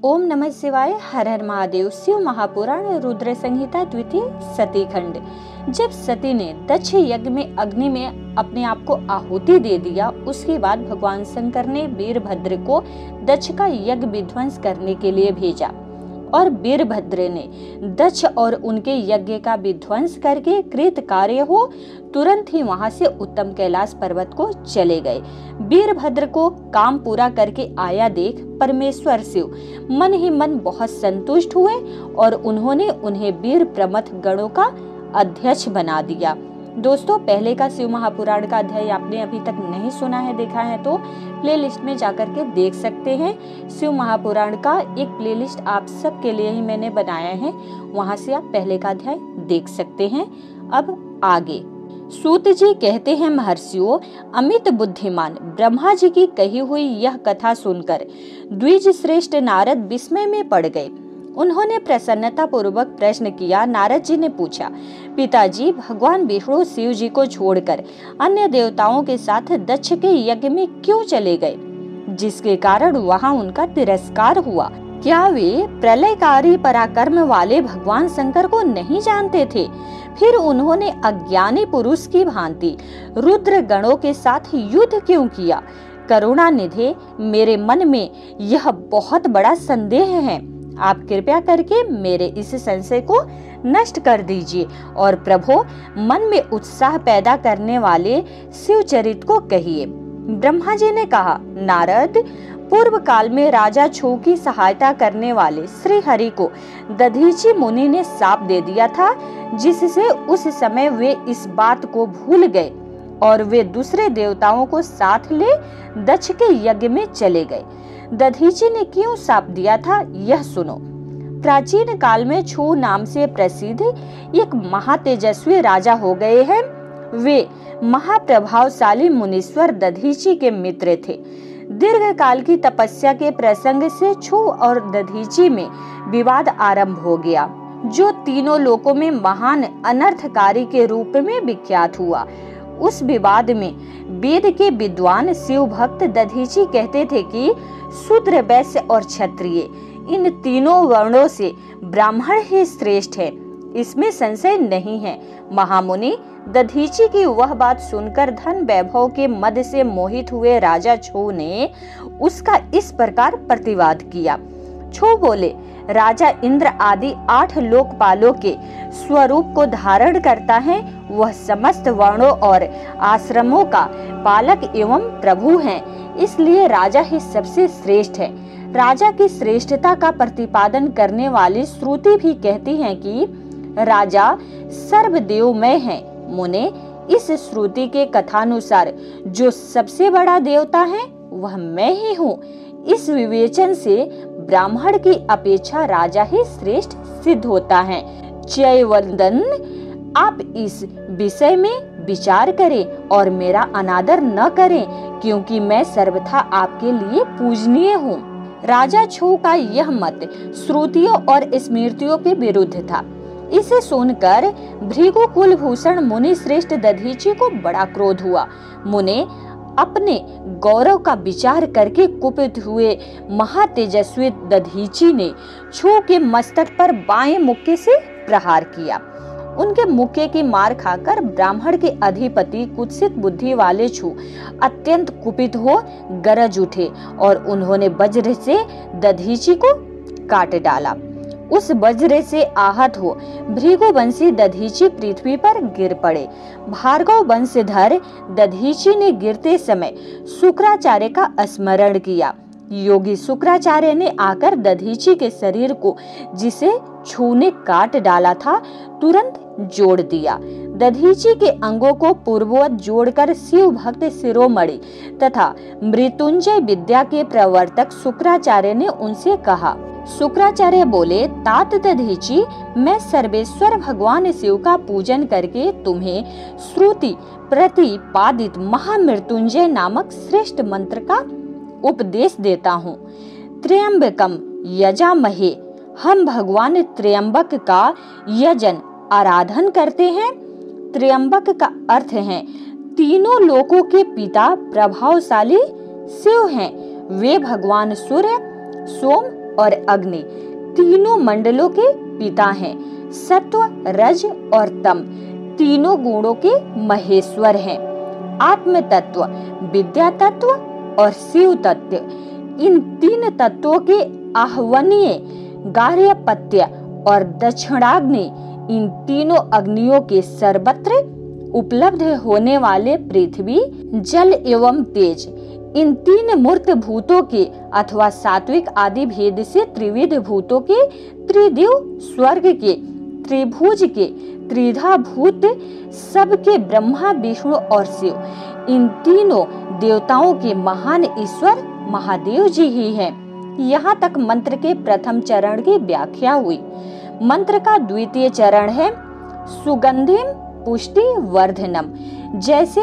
ओम नमः शिवाय। हर हर महादेव। शिव महापुराण रुद्र संहिता द्वितीय सती खंड। जब सती ने दक्ष यज्ञ में अग्नि में अपने आप को आहुति दे दिया, उसके बाद भगवान शंकर ने वीरभद्र को दक्ष का यज्ञ विध्वंस करने के लिए भेजा और वीरभद्र ने दक्ष और उनके यज्ञ का विध्वंस करके कृत कार्य हो तुरंत ही वहां से उत्तम कैलाश पर्वत को चले गए। वीरभद्र को काम पूरा करके आया देख परमेश्वर शिव मन ही मन बहुत संतुष्ट हुए और उन्होंने उन्हें वीर प्रमथ गणों का अध्यक्ष बना दिया। दोस्तों, पहले का शिव महापुराण का अध्याय आपने अभी तक नहीं सुना है, देखा है तो प्लेलिस्ट में जाकर के देख सकते हैं। शिव महापुराण का एक प्लेलिस्ट आप सबके लिए ही मैंने बनाया है, वहां से आप पहले का अध्याय देख सकते हैं। अब आगे सूत जी कहते हैं, महर्षियों, अमित बुद्धिमान ब्रह्मा जी की कही हुई यह कथा सुनकर द्विज श्रेष्ठ नारद विस्मय में पड़ गए। उन्होंने प्रसन्नता पूर्वक प्रश्न किया। नारद जी ने पूछा, पिताजी, भगवान विष्णु शिव जी को छोड़कर अन्य देवताओं के साथ दक्ष के यज्ञ में क्यों चले गए, जिसके कारण वहां उनका तिरस्कार हुआ? क्या वे प्रलयकारी पराक्रम वाले भगवान शंकर को नहीं जानते थे? फिर उन्होंने अज्ञानी पुरुष की भांति रुद्र गणों के साथ युद्ध क्यों किया? करुणा निधे, मेरे मन में यह बहुत बड़ा संदेह है। आप कृपया करके मेरे इस संशय को नष्ट कर दीजिए और प्रभु, मन में उत्साह पैदा करने वाले शिव चरित को कहिए। ब्रह्मा जी ने कहा, नारद, पूर्व काल में राजा छू की सहायता करने वाले श्री हरि को दधीची मुनि ने शाप दे दिया था, जिससे उस समय वे इस बात को भूल गए और वे दूसरे देवताओं को साथ ले दक्ष के यज्ञ में चले गए। दधीची ने क्यों शाप दिया था, यह सुनो। प्राचीन काल में छू नाम से प्रसिद्ध एक महातेजस्वी राजा हो गए हैं। वे महाप्रभावशाली मुनीश्वर दधीची के मित्र थे। दीर्घ काल की तपस्या के प्रसंग से छू और दधीची में विवाद आरंभ हो गया, जो तीनों लोकों में महान अनर्थकारी के रूप में विख्यात हुआ। उस विवाद में वेद के विद्वान शिव भक्त दधीची कहते थे कि शूद्र, वैश्य और क्षत्रिय, इन तीनों वर्णों से ब्राह्मण ही श्रेष्ठ है, इसमें संशय नहीं है। महामुनि, दधीची की वह बात सुनकर धन वैभव के मद से मोहित हुए राजा छू ने उसका इस प्रकार प्रतिवाद किया। छू बोले, राजा इंद्र आदि 8 लोकपालों के स्वरूप को धारण करता है। वह समस्त वर्णों और आश्रमों का पालक एवं प्रभु है, इसलिए राजा ही सबसे श्रेष्ठ है। राजा की श्रेष्ठता का प्रतिपादन करने वाली श्रुति भी कहती है कि राजा सर्वदेवमय है। मुने, इस श्रुति के कथानुसार जो सबसे बड़ा देवता है वह मैं ही हूँ। इस विवेचन से ब्राह्मण की अपेक्षा राजा ही श्रेष्ठ सिद्ध होता है। जयवंदन, आप इस विषय में विचार करें और मेरा अनादर न करें, क्योंकि मैं सर्वथा आपके लिए पूजनीय हूँ। राजा छू का यह मत श्रुतियों और स्मृतियों के विरुद्ध था। इसे सुनकर भृगु कुलभूषण मुनि श्रेष्ठ दधीची को बड़ा क्रोध हुआ। मुने, अपने गौरव का विचार करके कुपित हुए महातेजस्वी दधीची ने छू के मस्तक पर बाएं मुक्के से प्रहार किया। उनके मुक्के की मार खाकर ब्राह्मण के अधिपति कुत्सित बुद्धि वाले छू अत्यंत कुपित हो गरज उठे और उन्होंने वज्र से दधीची को काट डाला। उस वज्र से आहत हो भृगुवंशी दधीची पृथ्वी पर गिर पड़े। भार्गव वंशधर दधीची ने गिरते समय शुक्राचार्य का स्मरण किया। योगी शुक्राचार्य ने आकर दधीची के शरीर को, जिसे छू ने काट डाला था, तुरंत जोड़ दिया। दधीची के अंगों को पूर्ववत जोड़कर शिव भक्त शिरोमणि तथा मृत्युंजय विद्या के प्रवर्तक शुक्राचार्य ने उनसे कहा। शुक्राचार्य बोले, तात दधीची, मैं सर्वेश्वर भगवान शिव का पूजन करके तुम्हें श्रुति प्रतिपादित महामृत्युंजय नामक श्रेष्ठ मंत्र का उपदेश देता हूँ। त्र्यंबकम यजामहे, हम भगवान त्र्यंबक का यजन आराधन करते हैं। त्र्यंबक का अर्थ है तीनों लोकों के पिता प्रभावशाली शिव हैं। वे भगवान सूर्य, सोम और अग्नि तीनों मंडलों के पिता हैं। सत्व, रज और तम तीनों गुणों के महेश्वर हैं। आत्म तत्व, विद्या तत्व और शिव तत्व, इन तीन तत्वों के आह्वनीय गार्हपत्य और दक्षिणाग्नि, इन तीनों अग्नियों के सर्वत्र उपलब्ध होने वाले पृथ्वी, जल एवं तेज, इन तीन मूर्त भूतों के अथवा सात्विक आदि भेद से त्रिविध भूतों के, त्रिदिव स्वर्ग के, त्रिभुज के, त्रिधा भूत सबके ब्रह्मा, विष्णु और शिव, इन तीनों देवताओं के महान ईश्वर महादेव जी ही हैं। यहाँ तक मंत्र के प्रथम चरण की व्याख्या हुई। मंत्र का द्वितीय चरण है सुगंधिम पुष्टि वर्धनम। जैसे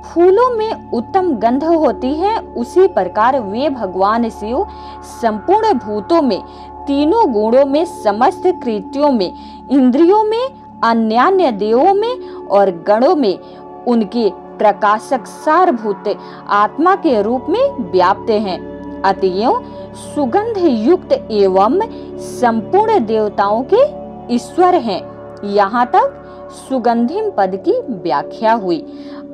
फूलों में उत्तम गंध होती है, उसी प्रकार वे भगवान शिव संपूर्ण भूतों में, तीनों गुणों में, समस्त कृत्यों में, इंद्रियों में, अन्यान्य देवों में और गणों में उनके प्रकाशक सारभूत आत्मा के रूप में व्याप्त हैं। अतएव सुगंध युक्त एवं संपूर्ण देवताओं के ईश्वर हैं। यहाँ तक सुगंधिम पद की व्याख्या हुई।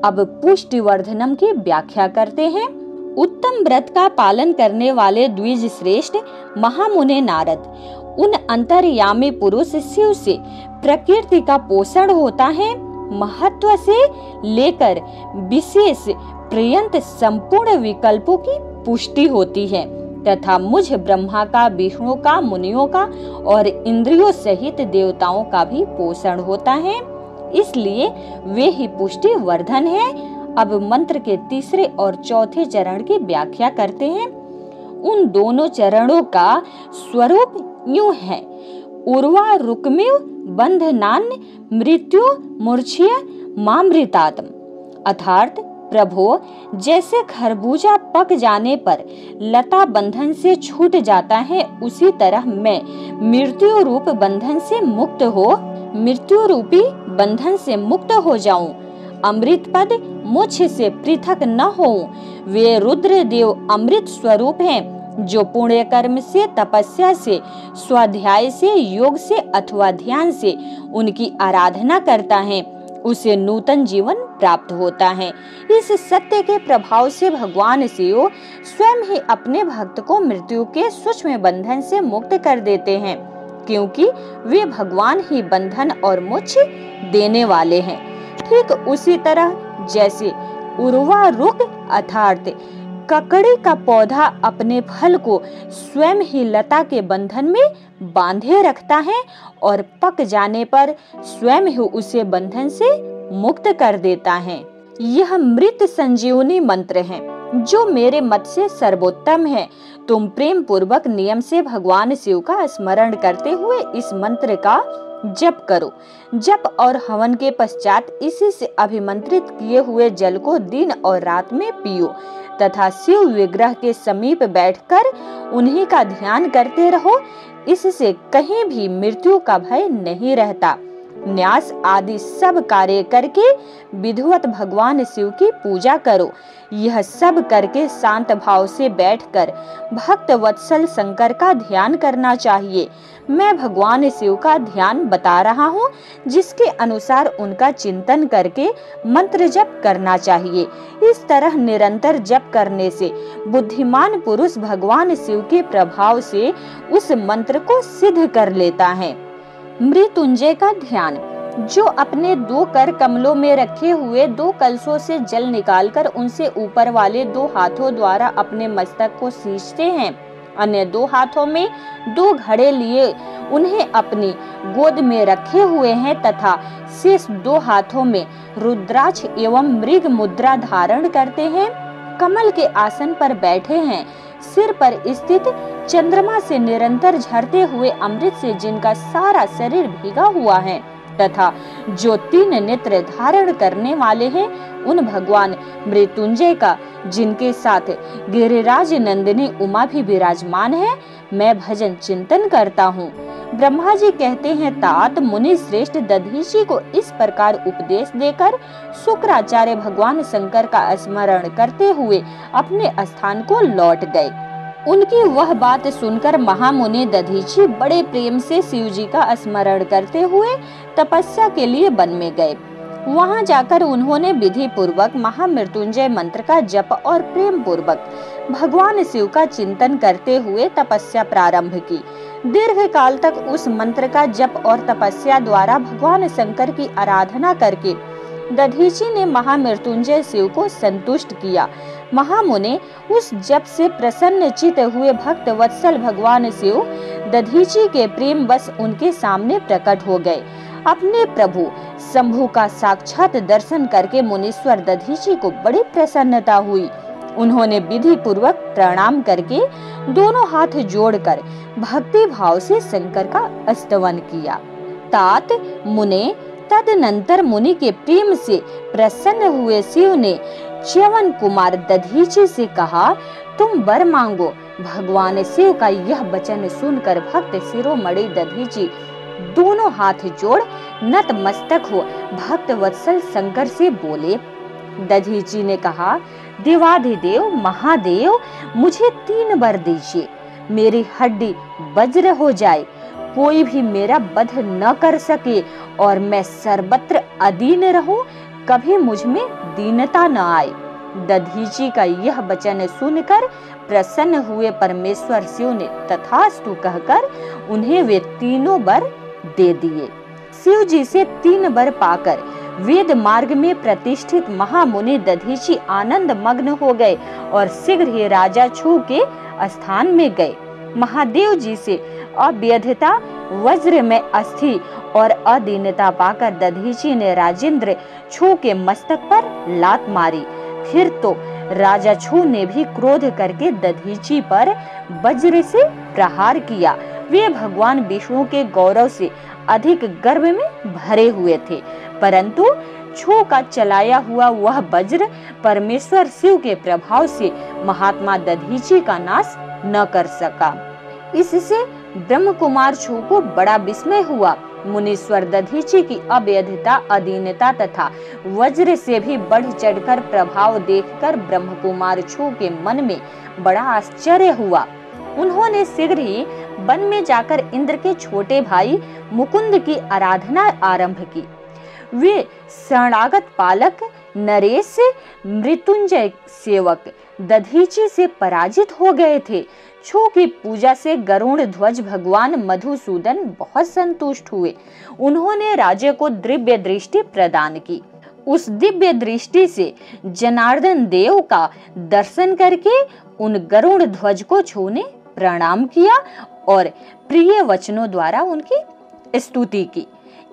अब पुष्टिवर्धनम की व्याख्या करते हैं। उत्तम व्रत का पालन करने वाले द्विज श्रेष्ठ महामुनि नारद, उन अंतर्यामी पुरुष शिव से प्रकृति का पोषण होता है। महत्व से लेकर विशेष पर्यंत संपूर्ण विकल्पों की पुष्टि होती है तथा मुझ ब्रह्मा का, विष्णु का, मुनियों का और इंद्रियों सहित देवताओं का भी पोषण होता है, इसलिए वे ही पुष्टि वर्धन है। अब मंत्र के तीसरे और चौथे चरण की व्याख्या करते हैं। उन दोनों चरणों का स्वरूप यूं है। उर्वा रुक्मिव बंधनान् मृत्यु मूर्छिय मामृतात्म, अर्थात प्रभो, जैसे खरबूजा पक जाने पर लता बंधन से छूट जाता है, उसी तरह मैं मृत्यु रूपी बंधन से मुक्त हो जाऊं, अमृत पद मुझ से पृथक न हो। वे रुद्र देव अमृत स्वरूप हैं, जो पुण्य कर्म से, तपस्या से, स्वाध्याय से, योग से अथवा ध्यान से उनकी आराधना करता है, उसे नूतन जीवन प्राप्त होता है। इस सत्य के प्रभाव से भगवान शिव स्वयं ही अपने भक्त को मृत्यु के सूक्ष्म बंधन से मुक्त कर देते हैं, क्योंकि वे भगवान ही बंधन और मोक्ष देने वाले हैं। ठीक उसी तरह जैसे उर्वा रुक अर्थात ककड़ी का पौधा अपने फल को स्वयं ही लता के बंधन में बांधे रखता है और पक जाने पर स्वयं ही उसे बंधन से मुक्त कर देता है। यह मृत संजीवनी मंत्र है, जो मेरे मत से सर्वोत्तम है। तुम प्रेम पूर्वक नियम से भगवान शिव का स्मरण करते हुए इस मंत्र का जप करो। जप और हवन के पश्चात इसी से अभिमंत्रित किए हुए जल को दिन और रात में पियो तथा शिव विग्रह के समीप बैठकर उन्हीं का ध्यान करते रहो। इससे कहीं भी मृत्यु का भय नहीं रहता। न्यास आदि सब कार्य करके विधिवत भगवान शिव की पूजा करो। यह सब करके शांत भाव से बैठकर भक्त वत्सल शंकर का ध्यान करना चाहिए। मैं भगवान शिव का ध्यान बता रहा हूँ, जिसके अनुसार उनका चिंतन करके मंत्र जप करना चाहिए। इस तरह निरंतर जप करने से बुद्धिमान पुरुष भगवान शिव के प्रभाव से उस मंत्र को सिद्ध कर लेता है। मृत्युंजय का ध्यान, जो अपने दो कर कमलों में रखे हुए दो कलशों से जल निकालकर उनसे ऊपर वाले दो हाथों द्वारा अपने मस्तक को सींचते हैं, अन्य दो हाथों में दो घड़े लिए उन्हें अपनी गोद में रखे हुए हैं तथा शेष दो हाथों में रुद्राक्ष एवं मृग मुद्रा धारण करते हैं, कमल के आसन पर बैठे हैं, सिर पर स्थित चंद्रमा से निरंतर झरते हुए अमृत से जिनका सारा शरीर भीगा हुआ है तथा जो 3 नेत्र धारण करने वाले हैं, उन भगवान मृत्युंजय का, जिनके साथ गिरिराज नंदिनी उमा भी विराजमान है, मैं भजन चिंतन करता हूँ। ब्रह्मा जी कहते हैं, तात मुनि श्रेष्ठ दधीची को इस प्रकार उपदेश देकर शुक्राचार्य भगवान शंकर का स्मरण करते हुए अपने स्थान को लौट गए। उनकी वह बात सुनकर महामुनि दधीची बड़े प्रेम से शिव जी का स्मरण करते हुए तपस्या के लिए वन में गए। वहां जाकर उन्होंने विधि पूर्वक महामृत्युंजय मंत्र का जप और प्रेम पूर्वक भगवान शिव का चिंतन करते हुए तपस्या प्रारंभ की। दीर्घ काल तक उस मंत्र का जप और तपस्या द्वारा भगवान शंकर की आराधना करके दधीची ने महामृत्युंजय शिव को संतुष्ट किया। महामुनि उस जप से प्रसन्न चित हुए भक्त वत्सल भगवान शिव दधीची के प्रेम वश उनके सामने प्रकट हो गए। अपने प्रभु शंभु का साक्षात दर्शन करके मुनीश्वर दधीची को बड़ी प्रसन्नता हुई। उन्होंने विधि पूर्वक प्रणाम करके दोनों हाथ जोड़कर भक्ति भाव से शंकर का स्तवन किया। तात मुने तदनंतर मुनि के प्रेम से प्रसन्न हुए शिव ने च्यवन कुमार दधीची से कहा, तुम वर मांगो। भगवान शिव का यह वचन सुनकर भक्त शिरोमणि दधीची दोनों हाथ जोड़ नतमस्तक हो भक्त वत्सल शंकर से बोले। दधीची ने कहा, देवाधिदेव महादेव, मुझे 3 वर दीजिए। मेरी हड्डी वज्र हो जाए, कोई भी मेरा वध न कर सके और मैं सर्वत्र अदीन रहूं, कभी मुझ में दीनता न आए। दधीची का यह वचन सुनकर प्रसन्न हुए परमेश्वर शिव ने तथास्तु कहकर उन्हें वे 3 वर दे दिए। शिव जी से 3 वर पाकर वेद मार्ग में प्रतिष्ठित महामुनि दधीची आनंद मग्न हो गए और शीघ्र ही राजा छू के स्थान में गए। महादेव जी से अव्यधता वज्र में अस्थि और अदीनता पाकर दधीची ने राजेंद्र छू के मस्तक पर लात मारी। फिर तो राजा छू ने भी क्रोध करके दधीची पर वज्र से प्रहार किया। वे भगवान विष्णु के गौरव से अधिक गर्व में भरे हुए थे, परंतु छू का चलाया हुआ वह वज्र परमेश्वर शिव के प्रभाव से महात्मा दधीची का नाश न कर सका। इससे ब्रह्म कुमार छू को बड़ा विस्मय हुआ। मुनीश्वर दधीची की अवैधता, अधीनता तथा वज्र से भी बढ़ चढ़कर प्रभाव देखकर ब्रह्म कुमार छू के मन में बड़ा आश्चर्य हुआ। उन्होंने शीघ्र ही वन में जाकर इंद्र के छोटे भाई मुकुंद की आराधना आरंभ की। वे शरणागत पालक नरेश मृत्युंजय सेवक दधीची से पराजित हो गए थे। छू की पूजा से गरुड़ ध्वज भगवान मधुसूदन बहुत संतुष्ट हुए। उन्होंने राजा को दिव्य दृष्टि प्रदान की। उस दिव्य दृष्टि से जनार्दन देव का दर्शन करके उन गरुड़ ध्वज को छू ने प्रणाम किया और प्रिय वचनों द्वारा उनकी स्तुति की।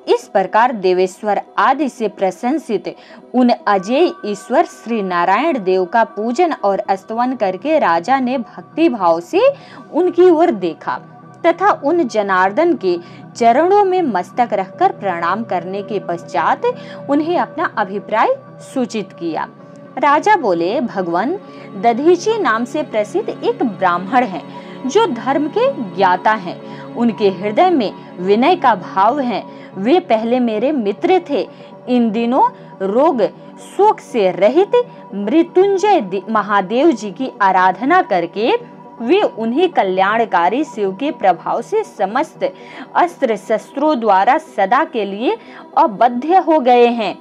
इस प्रकार देवेश्वर आदि से प्रशंसित उन अजय ईश्वर श्री नारायण देव का पूजन और स्तवन करके राजा ने भक्ति भाव से उनकी ओर देखा तथा उन जनार्दन के चरणों में मस्तक रखकर प्रणाम करने के पश्चात उन्हें अपना अभिप्राय सूचित किया। राजा बोले, भगवान दधीची नाम से प्रसिद्ध एक ब्राह्मण हैं, जो धर्म के ज्ञाता हैं। उनके हृदय में विनय का भाव है। वे पहले मेरे मित्र थे। इन दिनों रोग शोक से रहित मृत्युंजय महादेव जी की आराधना करके वे उन्हीं कल्याणकारी शिव के प्रभाव से समस्त अस्त्र शस्त्रों द्वारा सदा के लिए अबद्ध हो गए हैं।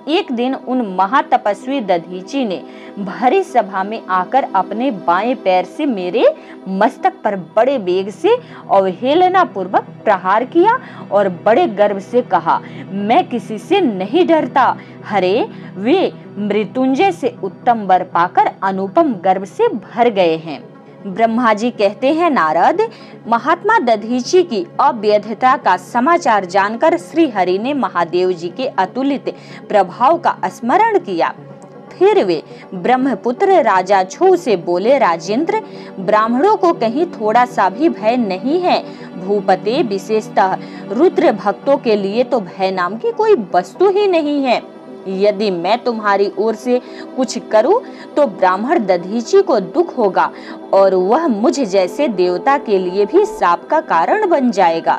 एक दिन उन महातपस्वी दधीची ने भरी सभा में आकर अपने बाएं पैर से मेरे मस्तक पर बड़े वेग से अवहेलना पूर्वक प्रहार किया और बड़े गर्व से कहा, मैं किसी से नहीं डरता। हरे, वे मृत्युंजय से उत्तम वर पाकर अनुपम गर्व से भर गए हैं। ब्रह्मा जी कहते हैं, नारद, महात्मा दधीची की अवैधता का समाचार जानकर श्री हरि ने महादेव जी के अतुलित प्रभाव का स्मरण किया। फिर वे ब्रह्मपुत्र राजा छू से बोले, राजेंद्र, ब्राह्मणों को कहीं थोड़ा सा भी भय नहीं है। भूपते, विशेषतः रुद्र भक्तों के लिए तो भय नाम की कोई वस्तु ही नहीं है। यदि मैं तुम्हारी ओर से कुछ करूं तो ब्राह्मण दधीची को दुख होगा और वह मुझ जैसे देवता के लिए भी शाप का कारण बन जाएगा।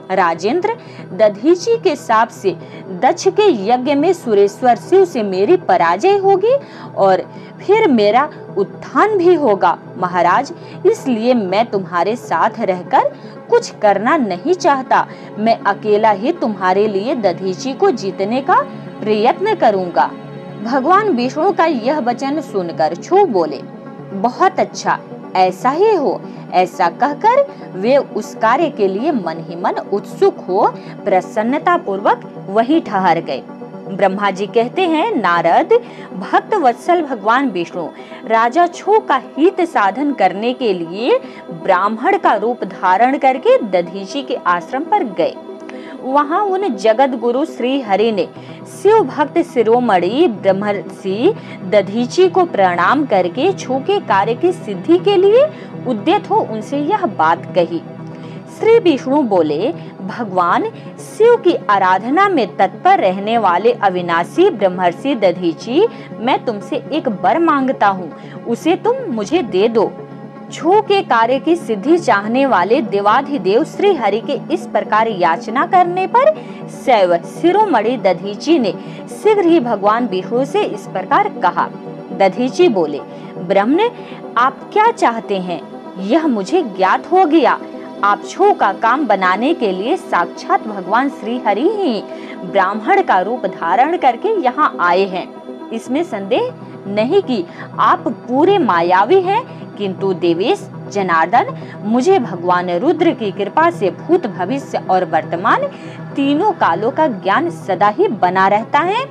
राजेंद्र, दधीची के शाप से दक्ष के यज्ञ में सुरेश्वर शिव से मेरी पराजय होगी और फिर मेरा उत्थान भी होगा महाराज, इसलिए मैं तुम्हारे साथ रहकर कुछ करना नहीं चाहता। मैं अकेला ही तुम्हारे लिए दधीची को जीतने का प्रयत्न करूंगा। भगवान विष्णु का यह वचन सुनकर छू बोले, बहुत अच्छा, ऐसा ही हो। ऐसा कहकर वे उस कार्य के लिए मन ही मन उत्सुक हो प्रसन्नता पूर्वक वही ठहर गए। ब्रह्मा जी कहते हैं, नारद, भक्त वत्सल भगवान विष्णु राजा छू का हित साधन करने के लिए ब्राह्मण का रूप धारण करके दधीची के आश्रम पर गए। वहां उन जगत गुरु श्री हरि ने शिव भक्त शिरोमणि ब्रह्मर्षि दधीची को प्रणाम करके छू के कार्य की सिद्धि के लिए उद्यत हो उनसे यह बात कही। श्री विष्णु बोले, भगवान शिव की आराधना में तत्पर रहने वाले अविनाशी ब्रह्मर्षि दधीची, मैं तुमसे एक वर मांगता हूँ, उसे तुम मुझे दे दो। छू के कार्य की सिद्धि चाहने वाले देवाधिदेव श्री हरि के इस प्रकार याचना करने पर शैव शिरोमणि दधीची ने शीघ्र ही भगवान विष्णु से इस प्रकार कहा। दधीची बोले, ब्रह्मन, आप क्या चाहते हैं यह मुझे ज्ञात हो गया। आप छू का काम बनाने के लिए साक्षात भगवान श्री हरि ही ब्राह्मण का रूप धारण करके यहाँ आए हैं। इसमें संदेह नहीं कि आप पूरे मायावी हैं, किंतु देवेश जनार्दन, मुझे भगवान रुद्र की कृपा से भूत भविष्य और वर्तमान तीनों कालों का ज्ञान सदा ही बना रहता है।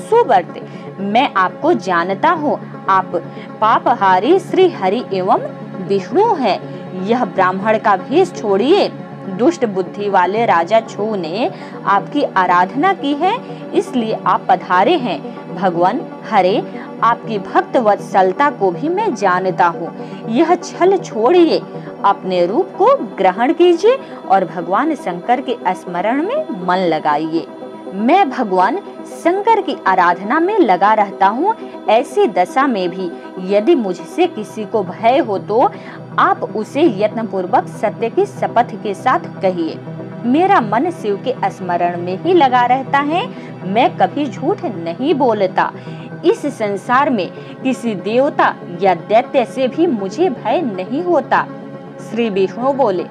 सुवर्त, मैं आपको जानता हूँ, आप पापहारी श्री हरि एवं विष्णु है। यह ब्राह्मण का भेष छोड़िए। दुष्ट बुद्धि वाले राजा छू ने आपकी आराधना की है, इसलिए आप पधारे हैं। भगवान हरे, आपकी भक्त वत्सलता को भी मैं जानता हूँ। यह छल छोड़िए, अपने रूप को ग्रहण कीजिए और भगवान शंकर के स्मरण में मन लगाइए। मैं भगवान शंकर की आराधना में लगा रहता हूँ। ऐसी दशा में भी यदि मुझसे किसी को भय हो तो आप उसे यत्न पूर्वक सत्य की शपथ के साथ कहिए। मेरा मन शिव के स्मरण में ही लगा रहता है। मैं कभी झूठ नहीं बोलता। इस संसार में किसी देवता या दैत्य से भी मुझे भय नहीं होता। श्री विष्णु बोले,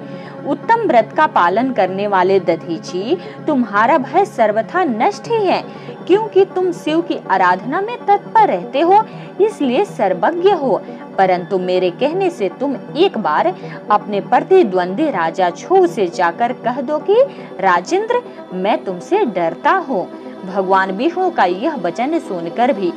उत्तम व्रत का पालन करने वाले दधीची, तुम्हारा भय सर्वथा नष्ट ही है, क्योंकि तुम शिव की आराधना में तत्पर रहते हो, इसलिए सर्वज्ञ हो। परंतु मेरे कहने से तुम एक बार अपने प्रतिद्वंदी राजा छू से जाकर कह दो कि राजेंद्र, मैं तुमसे डरता हूँ। भगवान विष्णु का यह वचन सुनकर भी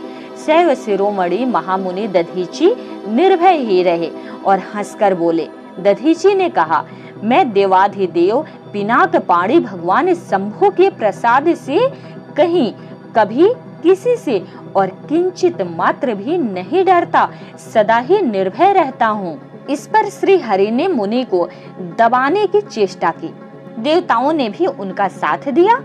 शैव शिरोमणि महामुनि दधीची निर्भय ही रहे और हंसकर बोले। दधीची ने कहा, मैं देवाधिदेव पिनाक पाणी भगवान शंभु के प्रसाद से कहीं कभी किसी से और किंचित मात्र भी नहीं डरता, सदा ही निर्भय रहता हूँ। इस पर श्री हरि ने मुनि को दबाने की चेष्टा की। देवताओं ने भी उनका साथ दिया,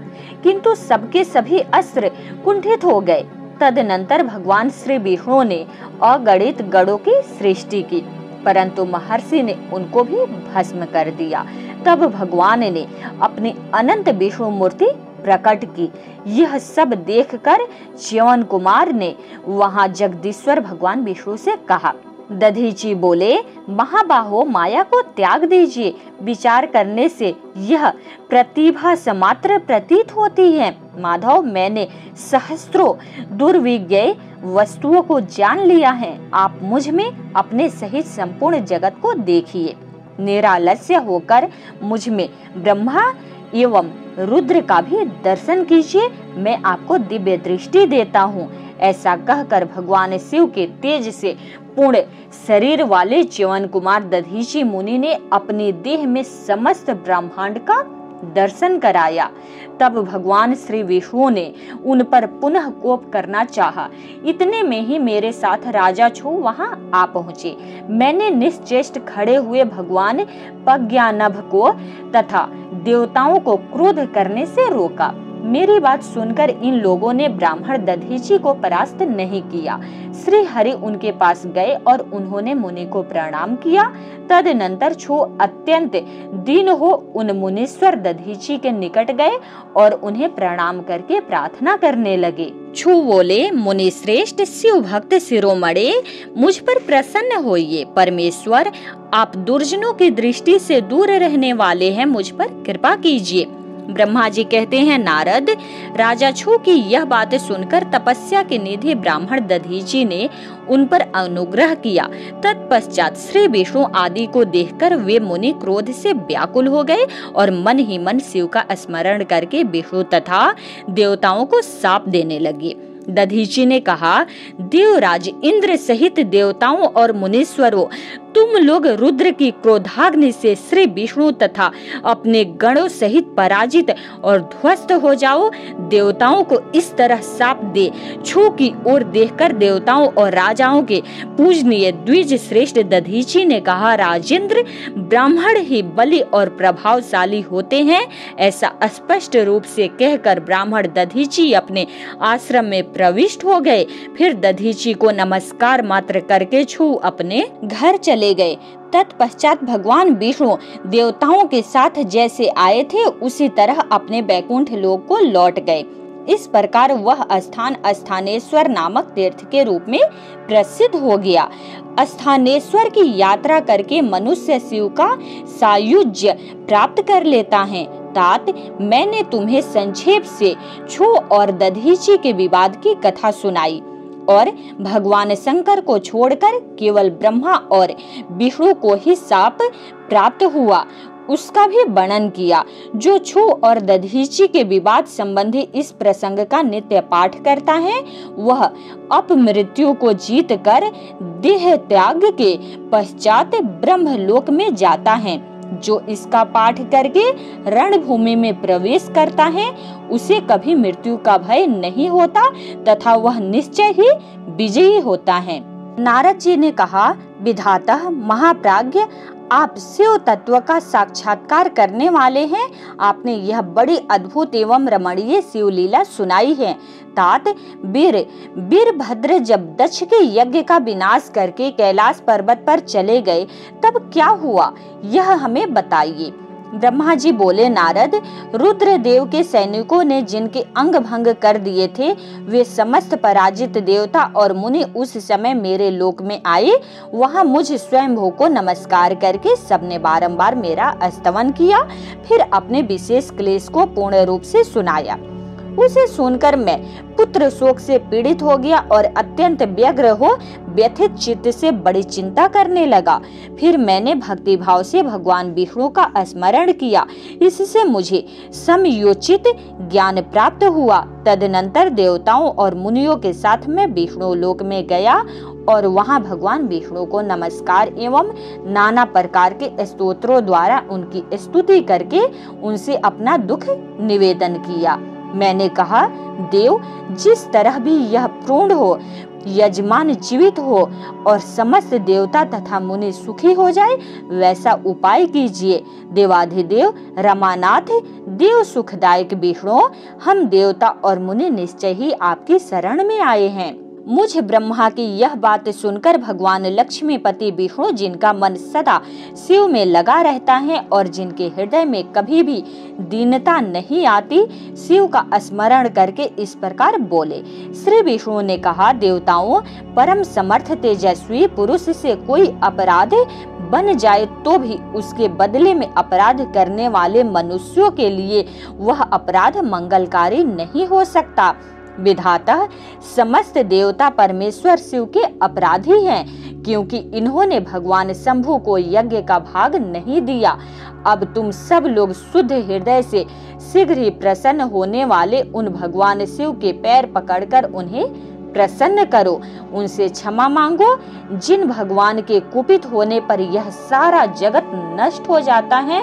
किंतु सबके सभी अस्त्र कुंठित हो गए। तदनंतर भगवान श्री विष्णु ने अगणित गणों की सृष्टि की, परंतु महर्षि ने उनको भी भस्म कर दिया। तब भगवान ने अपनी अनंत विष्णु मूर्ति प्रकट की। यह सब देखकर च्यवन कुमार ने वहां जगदीश्वर भगवान विष्णु से कहा। दधीची बोले, महाबाहो, माया को त्याग दीजिए। विचार करने से यह प्रतिभा समात्र प्रतीत होती है। माधव, मैंने सहस्त्रों दुर्विज्ञ वस्तुओं को जान लिया है। आप मुझ में अपने सहित संपूर्ण जगत को देखिए। निरालस्य होकर मुझ में ब्रह्मा एवं रुद्र का भी दर्शन कीजिए। मैं आपको दिव्य दृष्टि देता हूँ। ऐसा कहकर भगवान शिव के तेज से पूर्ण शरीर वाले च्यवन कुमार दधीची मुनि ने अपनी देह में समस्त ब्रह्मांड का दर्शन कराया। तब भगवान श्री विष्णु ने उन पर पुनः कोप करना चाहा। इतने में ही मेरे साथ राजा छू वहां आ पहुंचे। मैंने निश्चेष्ट खड़े हुए भगवान प्रज्ञानभ को तथा देवताओं को क्रोध करने से रोका। मेरी बात सुनकर इन लोगों ने ब्राह्मण दधीची को परास्त नहीं किया। श्री हरि उनके पास गए और उन्होंने मुनि को प्रणाम किया। तदनंतर छू अत्यंत दीन हो उन मुनीश्वर दधीची के निकट गए और उन्हें प्रणाम करके प्रार्थना करने लगे। छू बोले, मुनि श्रेष्ठ शिव भक्त शिरोमणे, मुझ पर प्रसन्न होइए। परमेश्वर, आप दुर्जनों की दृष्टि से दूर रहने वाले हैं, मुझ पर कृपा कीजिए। ब्रह्मा जी कहते हैं, नारद, राजा छू की यह बातें सुनकर तपस्या के निधि ब्राह्मण दधीची ने उन पर अनुग्रह किया। तत्पश्चात श्री विष्णु आदि को देखकर वे मुनि क्रोध से व्याकुल हो गए और मन ही मन शिव का स्मरण करके विष्णु तथा देवताओं को शाप देने लगे। दधीची ने कहा, देवराज इंद्र सहित देवताओं और मुनीश्वरों, तुम लोग रुद्र की क्रोधाग्नि से श्री विष्णु तथा अपने गणों सहित पराजित और ध्वस्त हो जाओ। देवताओं को इस तरह शाप दे। छू की ओर देखकर देवताओं और राजाओं के पूजनीय द्विज श्रेष्ठ दधीची ने कहा, राजेंद्र, ब्राह्मण ही बलि और प्रभावशाली होते हैं। ऐसा स्पष्ट रूप से कहकर ब्राह्मण दधीची अपने आश्रम में प्रविष्ट हो गए। फिर दधीची को नमस्कार मात्र करके छू अपने घर चले गए। तत्पश्चात भगवान विष्णु देवताओं के साथ जैसे आए थे उसी तरह अपने बैकुंठ लोक को लौट गए। इस प्रकार वह स्थान स्थानेश्वर नामक तीर्थ के रूप में प्रसिद्ध हो गया। स्थानेश्वर की यात्रा करके मनुष्य शिव का सायुज्य प्राप्त कर लेता है। तात, मैंने तुम्हें संक्षेप से छू और दधीची के विवाद की कथा सुनाई और भगवान शंकर को छोड़कर केवल ब्रह्मा और विष्णु को ही शाप प्राप्त हुआ उसका भी वर्णन किया। जो छू और दधीची के विवाद संबंधी इस प्रसंग का नित्य पाठ करता है वह अपमृत्यु को जीत कर देह त्याग के पश्चात ब्रह्मलोक में जाता है। जो इसका पाठ करके रणभूमि में प्रवेश करता है उसे कभी मृत्यु का भय नहीं होता तथा वह निश्चय ही विजयी होता है। नारद जी ने कहा, विधातः महाप्राज्ञ, आप शिव तत्व का साक्षात्कार करने वाले हैं। आपने यह बड़ी अद्भुत एवं रमणीय शिव लीला सुनाई है। तात, वीरभद्र जब दक्ष के यज्ञ का विनाश करके कैलाश पर्वत पर चले गए तब क्या हुआ, यह हमें बताइए। ब्रह्मा जी बोले, नारद, रुद्रदेव के सैनिकों ने जिनके अंग भंग कर दिए थे वे समस्त पराजित देवता और मुनि उस समय मेरे लोक में आए। वहां मुझ स्वयंभू को नमस्कार करके सबने बारंबार मेरा स्तवन किया, फिर अपने विशेष क्लेश को पूर्ण रूप से सुनाया। उसे सुनकर मैं पुत्र शोक से पीड़ित हो गया और अत्यंत व्यग्र हो व्यथित चित्त से बड़ी चिंता करने लगा। फिर मैंने भक्ति भाव से भगवान विष्णु का स्मरण किया। इससे मुझे समयोचित ज्ञान प्राप्त हुआ। तदनंतर देवताओं और मुनियों के साथ मैं विष्णु लोक में गया और वहां भगवान विष्णु को नमस्कार एवं नाना प्रकार के स्तोत्रों द्वारा उनकी स्तुति करके उनसे अपना दुख निवेदन किया। मैंने कहा, देव, जिस तरह भी यह पूर्ण हो, यजमान जीवित हो और समस्त देवता तथा मुनि सुखी हो जाए वैसा उपाय कीजिए। देवाधिदेव रमानाथ देव सुखदायक विष्णु, हम देवता और मुनि निश्चय ही आपकी शरण में आए हैं। मुझ ब्रह्मा की यह बात सुनकर भगवान लक्ष्मीपति विष्णु, जिनका मन सदा शिव में लगा रहता है और जिनके हृदय में कभी भी दीनता नहीं आती, शिव का स्मरण करके इस प्रकार बोले। श्री विष्णु ने कहा, देवताओं, परम समर्थ तेजस्वी पुरुष से कोई अपराध बन जाए तो भी उसके बदले में अपराध करने वाले मनुष्यों के लिए वह अपराध मंगलकारी नहीं हो सकता। विधाता, समस्त देवता परमेश्वर शिव के अपराधी हैं, क्योंकि इन्होंने भगवान शंभु को यज्ञ का भाग नहीं दिया। अब तुम सब लोग शुद्ध हृदय से शीघ्र ही प्रसन्न होने वाले उन भगवान शिव के पैर पकड़कर उन्हें प्रसन्न करो, उनसे क्षमा मांगो। जिन भगवान के कुपित होने पर यह सारा जगत नष्ट हो जाता है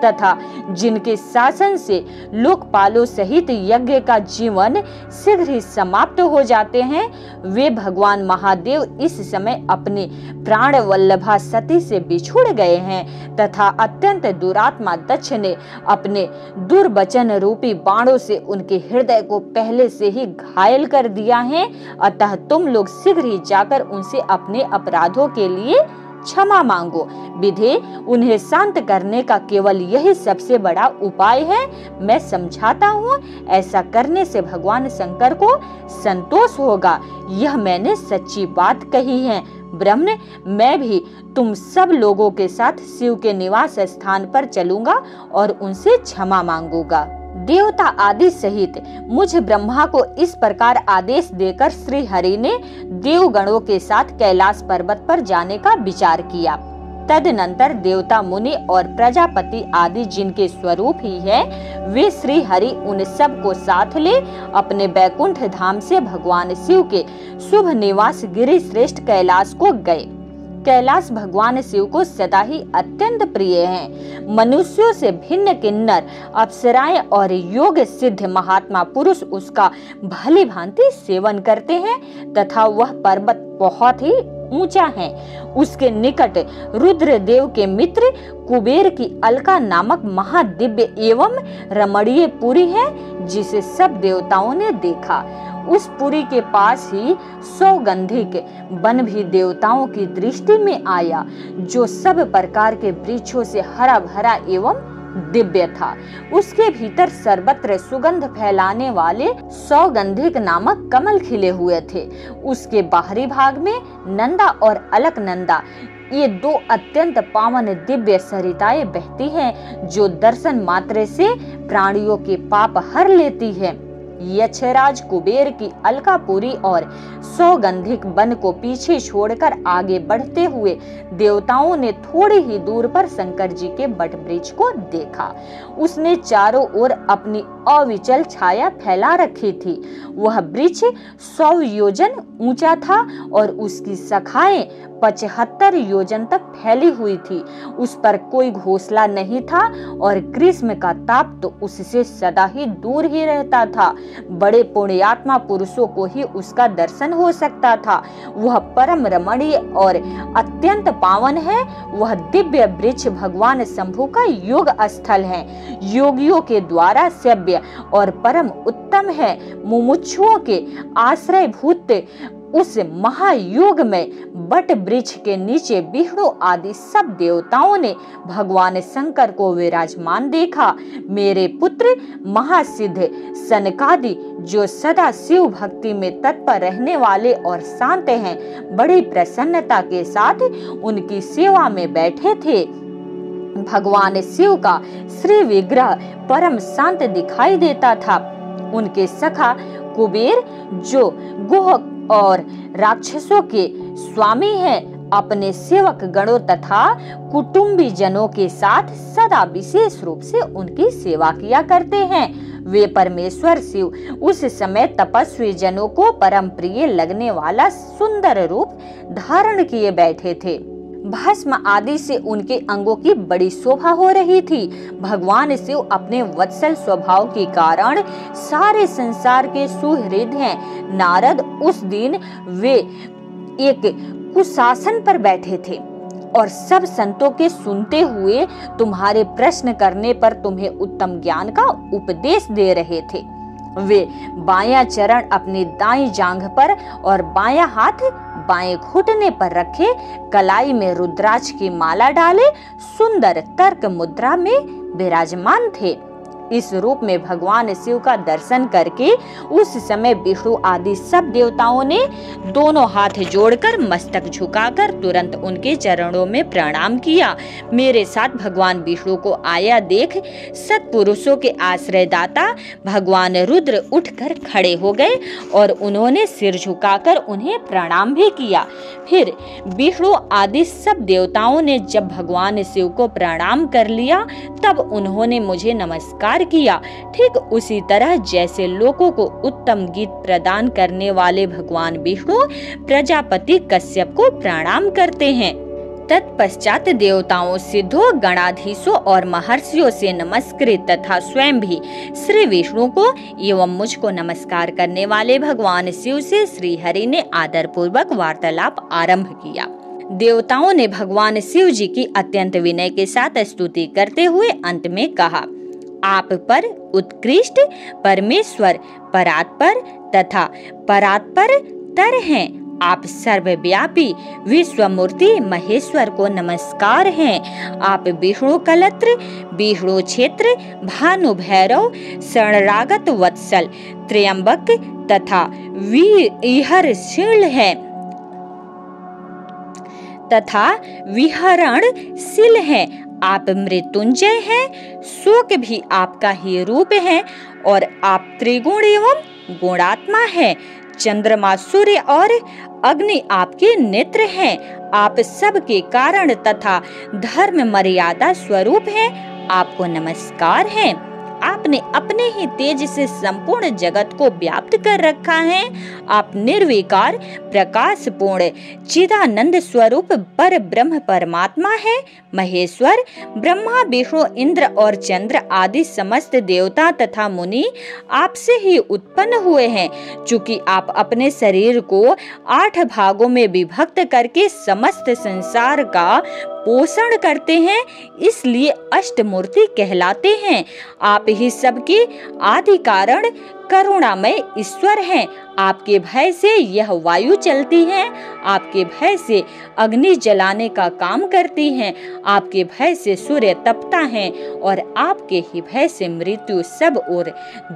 तथा जिनके शासन से लोकपालों सहित यज्ञ का जीवन शीघ्र ही समाप्त हो जाते हैं, वे भगवान महादेव इस समय अपने प्राण वल्लभा सती से बिछुड़ गए हैं तथा अत्यंत दुरात्मा दक्ष ने अपने दुर्वचन रूपी बाणों से उनके हृदय को पहले से ही घायल कर दिया है। अतः तुम लोग शीघ्र ही जाकर उनसे अपने अपराधों के लिए क्षमा मांगो। विधे, उन्हें शांत करने का केवल यही सबसे बड़ा उपाय है। मैं समझाता हूँ, ऐसा करने से भगवान शंकर को संतोष होगा। यह मैंने सच्ची बात कही है। ब्रह्मन, मैं भी तुम सब लोगों के साथ शिव के निवास स्थान पर चलूंगा और उनसे क्षमा मांगूंगा। देवता आदि सहित मुझ ब्रह्मा को इस प्रकार आदेश देकर श्री हरि ने देवगणों के साथ कैलाश पर्वत पर जाने का विचार किया। तदनंतर देवता मुनि और प्रजापति आदि जिनके स्वरूप ही है, वे श्री हरि उन सब को साथ ले अपने बैकुंठ धाम से भगवान शिव के शुभ निवास गिरि श्रेष्ठ कैलाश को गए। कैलाश भगवान शिव को सदा ही अत्यंत प्रिय है। मनुष्यों से भिन्न किन्नर, अप्सराएं और योग सिद्ध महात्मा पुरुष उसका भली भांति सेवन करते हैं तथा वह पर्वत बहुत ही ऊंचा है। उसके निकट रुद्रदेव के मित्र कुबेर की अलका नामक महादिव्य एवं रमणीय पुरी है, जिसे सब देवताओं ने देखा। उस पुरी के पास ही सौगंधिक वन भी देवताओं की दृष्टि में आया, जो सब प्रकार के वृक्षों से हरा भरा एवं दिव्य था। उसके भीतर सर्वत्र सुगंध फैलाने वाले सौगंधिक नामक कमल खिले हुए थे। उसके बाहरी भाग में नंदा और अलकनंदा, ये दो अत्यंत पावन दिव्य सरिताएं बहती हैं, जो दर्शन मात्र से प्राणियों के पाप हर लेती है। यक्षराज कुबेर की अलकापुरी और सौगंधिक वन को पीछे छोड़कर आगे बढ़ते हुए देवताओं ने थोड़ी ही दूर पर शंकर जी के बट वृक्ष को देखा। उसने चारों ओर अपनी अविचल छाया फैला रखी थी। वह वृक्ष 100 योजन ऊंचा था और उसकी शाखाएं 75 योजन तक फैली हुई थी। उस पर कोई घोंसला नहीं था और ग्रीष्म का ताप तो उससे सदा ही दूर ही रहता था। बड़े पुण्यात्मा पुरुषों को ही उसका दर्शन हो सकता था। वह परम रमणीय और अत्यंत पावन है। वह दिव्य वृक्ष भगवान शंभु का योग स्थल है, योगियों के द्वारा सेव्य और परम उत्तम है। मुमुक्षुओं के आश्रय भूत उस महायोग में बट वृक्ष के नीचे विष्णु आदि सब देवताओं ने भगवान शंकर को विराजमान देखा। मेरे पुत्र महासिद्ध सनकादि, जो सदा शिव भक्ति में तत्पर रहने वाले और शांत हैं, बड़ी प्रसन्नता के साथ उनकी सेवा में बैठे थे। भगवान शिव का श्री विग्रह परम शांत दिखाई देता था। उनके सखा कुबेर, जो गुह और राक्षसों के स्वामी हैं, अपने सेवक गणों तथा कुटुंबी जनों के साथ सदा विशेष रूप से उनकी सेवा किया करते हैं। वे परमेश्वर शिव उस समय तपस्वी जनों को परम प्रिय लगने वाला सुंदर रूप धारण किए बैठे थे। भस्म आदि से उनके अंगों की बड़ी शोभा हो रही थी। भगवान शिव अपने वत्सल स्वभाव के कारण सारे संसार के सुहृद हैं। नारद, उस दिन वे एक कुशासन पर बैठे थे और सब संतों के सुनते हुए तुम्हारे प्रश्न करने पर तुम्हें उत्तम ज्ञान का उपदेश दे रहे थे। वे बायां चरण अपनी दाईं जांघ पर और बायां हाथ बाएं घुटने पर रखे, कलाई में रुद्राक्ष की माला डाले, सुंदर तर्क मुद्रा में विराजमान थे। इस रूप में भगवान शिव का दर्शन करके उस समय विष्णु आदि सब देवताओं ने दोनों हाथ जोड़कर मस्तक झुकाकर तुरंत उनके चरणों में प्रणाम किया। मेरे साथ भगवान विष्णु को आया देख सत्पुरुषों के आश्रयदाता भगवान रुद्र उठकर खड़े हो गए और उन्होंने सिर झुकाकर उन्हें प्रणाम भी किया। फिर विष्णु आदि सब देवताओं ने जब भगवान शिव को प्रणाम कर लिया, तब उन्होंने मुझे नमस्कार किया। ठीक उसी तरह जैसे लोगों को उत्तम गीत प्रदान करने वाले भगवान विष्णु प्रजापति कश्यप को प्रणाम करते हैं। तत्पश्चात देवताओं, सिद्धों, गणाधीशों और महर्षियों से नमस्कृत तथा स्वयं भी श्री विष्णु को एवं मुझको नमस्कार करने वाले भगवान शिव से श्री हरि ने आदर पूर्वक वार्तालाप आरंभ किया। देवताओं ने भगवान शिव जी की अत्यंत विनय के साथ स्तुति करते हुए अंत में कहा, आप पर उत्कृष्ट परमेश्वर परात्पर तथा परात्पर तर हैं। आप सर्वव्यापी विश्वमूर्ति महेश्वर को नमस्कार हैं। आप विष्णु कलत्र, विष्णु क्षेत्र, भानु भैरव, शरणागत वत्सल, त्र्यंबक तथा विहरशील हैं तथा विहरणशील हैं। आप मृत्युंजय हैं, शोक भी आपका ही रूप है और आप त्रिगुण एवं गुणात्मा हैं। चंद्रमा, सूर्य और अग्नि आपके नेत्र हैं। आप सबके कारण तथा धर्म मर्यादा स्वरूप हैं। आपको नमस्कार है। आपने अपने ही तेज से संपूर्ण जगत को व्याप्त कर रखा है। आप निर्विकार, प्रकाश पूर्ण, चिदानंद स्वरूप पर ब्रह्म परमात्मा है। महेश्वर, ब्रह्मा, विष्णु, इंद्र और चंद्र आदि समस्त देवता तथा मुनि आपसे ही उत्पन्न हुए हैं। चूंकि आप अपने शरीर को 8 भागों में विभक्त करके समस्त संसार का पोषण करते हैं, इसलिए अष्टमूर्ति कहलाते हैं। आप ही सबके आदि कारण करुणामय ईश्वर हैं। आपके भय से यह वायु चलती है, आपके भय से अग्नि जलाने का काम करती है, आपके भय से सूर्य तपता है और आपके ही भय से मृत्यु सब ओर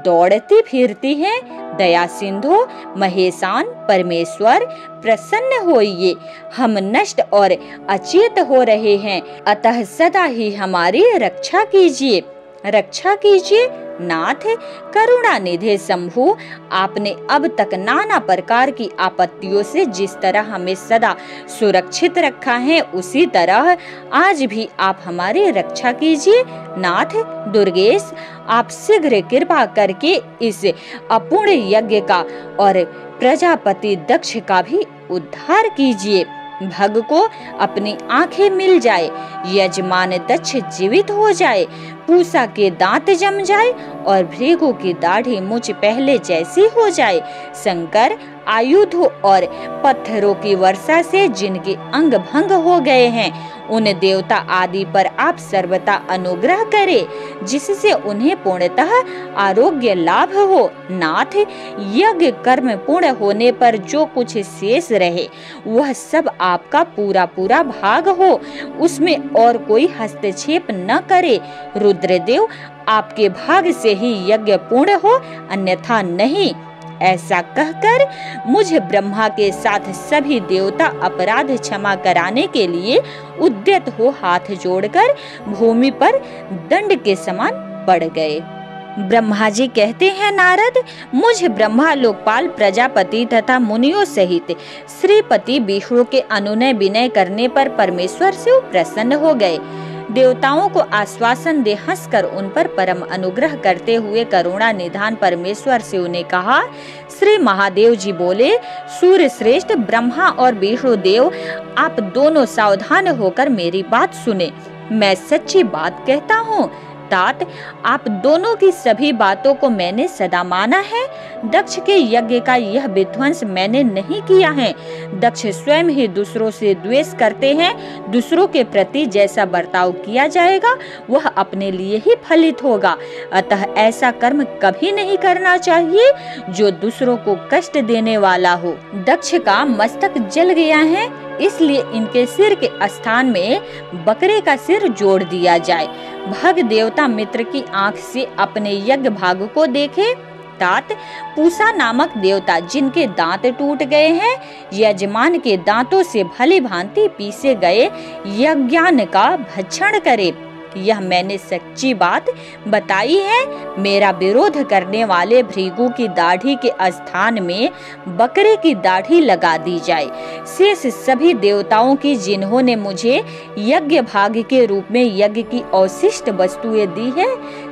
दौड़ती फिरती है। दया सिंधु महेशान परमेश्वर, प्रसन्न होइए। हम नष्ट और अचेत हो रहे हैं, अतः सदा ही हमारी रक्षा कीजिए। रक्षा कीजिए नाथ, करुणा निधे शंभु। आपने अब तक नाना प्रकार की आपत्तियों से जिस तरह हमें सदा सुरक्षित रखा है, उसी तरह आज भी आप हमारी रक्षा कीजिए। नाथ दुर्गेश, आप शीघ्र कृपा करके इस अपूर्ण यज्ञ का और प्रजापति दक्ष का भी उद्धार कीजिए। भग को अपनी आंखें मिल जाए, यजमान दक्ष जीवित हो जाए, पूसा के दांत जम जाए और भृगु की दाढ़ी मुझ पहले जैसी हो जाए। शंकर आयुधों और पत्थरों की वर्षा से जिनके अंग भंग हो गए हैं, उन देवता आदि पर आप सर्वथा अनुग्रह करें, जिससे उन्हें पूर्णतः आरोग्य लाभ हो। नाथ, यज्ञ कर्म पूर्ण होने पर जो कुछ शेष रहे, वह सब आपका पूरा पूरा भाग हो, उसमें और कोई हस्तक्षेप न करे। रुद्रदेव, आपके भाग से ही यज्ञ पूर्ण हो, अन्यथा नहीं। ऐसा कहकर मुझे ब्रह्मा के साथ सभी देवता अपराध क्षमा कराने के लिए उद्यत हो हाथ जोड़कर भूमि पर दंड के समान पड़ गए। ब्रह्मा जी कहते हैं, नारद, मुझे ब्रह्मा, लोकपाल, प्रजापति तथा मुनियों सहित श्रीपति विष्णु के अनुनय विनय करने पर परमेश्वर शिव प्रसन्न हो गए। देवताओं को आश्वासन दे हंसकर उन पर परम अनुग्रह करते हुए करुणा निधान परमेश्वर शिव ने कहा, श्री महादेव जी बोले, सूर्य श्रेष्ठ ब्रह्मा और विष्णु देव, आप दोनों सावधान होकर मेरी बात सुने। मैं सच्ची बात कहता हूँ। तात, आप दोनों की सभी बातों को मैंने सदा माना है। दक्ष के यज्ञ का यह विध्वंस मैंने नहीं किया है। दक्ष स्वयं ही दूसरों से द्वेष करते हैं। दूसरों के प्रति जैसा बर्ताव किया जाएगा, वह अपने लिए ही फलित होगा। अतः ऐसा कर्म कभी नहीं करना चाहिए जो दूसरों को कष्ट देने वाला हो। दक्ष का मस्तक जल गया है, इसलिए इनके सिर के स्थान में बकरे का सिर जोड़ दिया जाए। भग देवता मित्र की आंख से अपने यज्ञ भाग को देखे। तात, पूसा नामक देवता जिनके दांत टूट गए हैं, यजमान के दांतों से भली भांति पीसे गए यज्ञान का भक्षण करे। यह मैंने सच्ची बात बताई है। मेरा विरोध करने वाले भृगु की दाढ़ी के स्थान में बकरे की दाढ़ी लगा दी जाए। शेष सभी देवताओं की जिन्होंने मुझे यज्ञ भाग के रूप में यज्ञ की अवशिष्ट वस्तुएं दी है,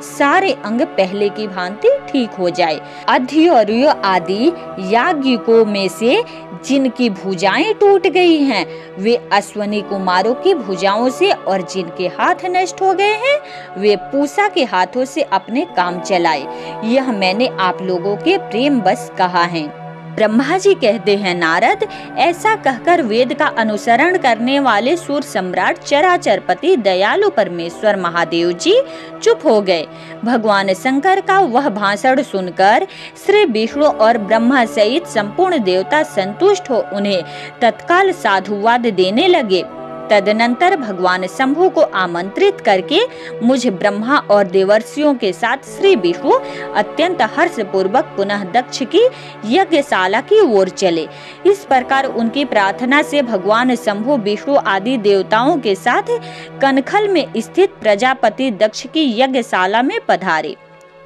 सारे अंग पहले की भांति ठीक हो जाए। अध्वर्यो आदि याज्ञिकों में से जिनकी भुजाएं टूट गई हैं, वे अश्वनी कुमारों की भुजाओं से, और जिनके हाथ नष्ट हो गए हैं, वे पूसा के हाथों से अपने काम चलाए। यह मैंने आप लोगों के प्रेम बस कहा है। ब्रह्मा जी कहते हैं, नारद, ऐसा कहकर वेद का अनुसरण करने वाले सूर सम्राट चराचरपति दयालु परमेश्वर महादेव जी चुप हो गए। भगवान शंकर का वह भाषण सुनकर श्री विष्णु और ब्रह्मा सहित संपूर्ण देवता संतुष्ट हो उन्हें तत्काल साधुवाद देने लगे। तदनंतर भगवान शंभु को आमंत्रित करके मुझ ब्रह्मा और देवर्षियों के साथ श्री विष्णु अत्यंत हर्ष पूर्वक पुनः दक्ष की यज्ञशाला की ओर चले। इस प्रकार उनकी प्रार्थना से भगवान शंभु विष्णु आदि देवताओं के साथ कनखल में स्थित प्रजापति दक्ष की यज्ञशाला में पधारे।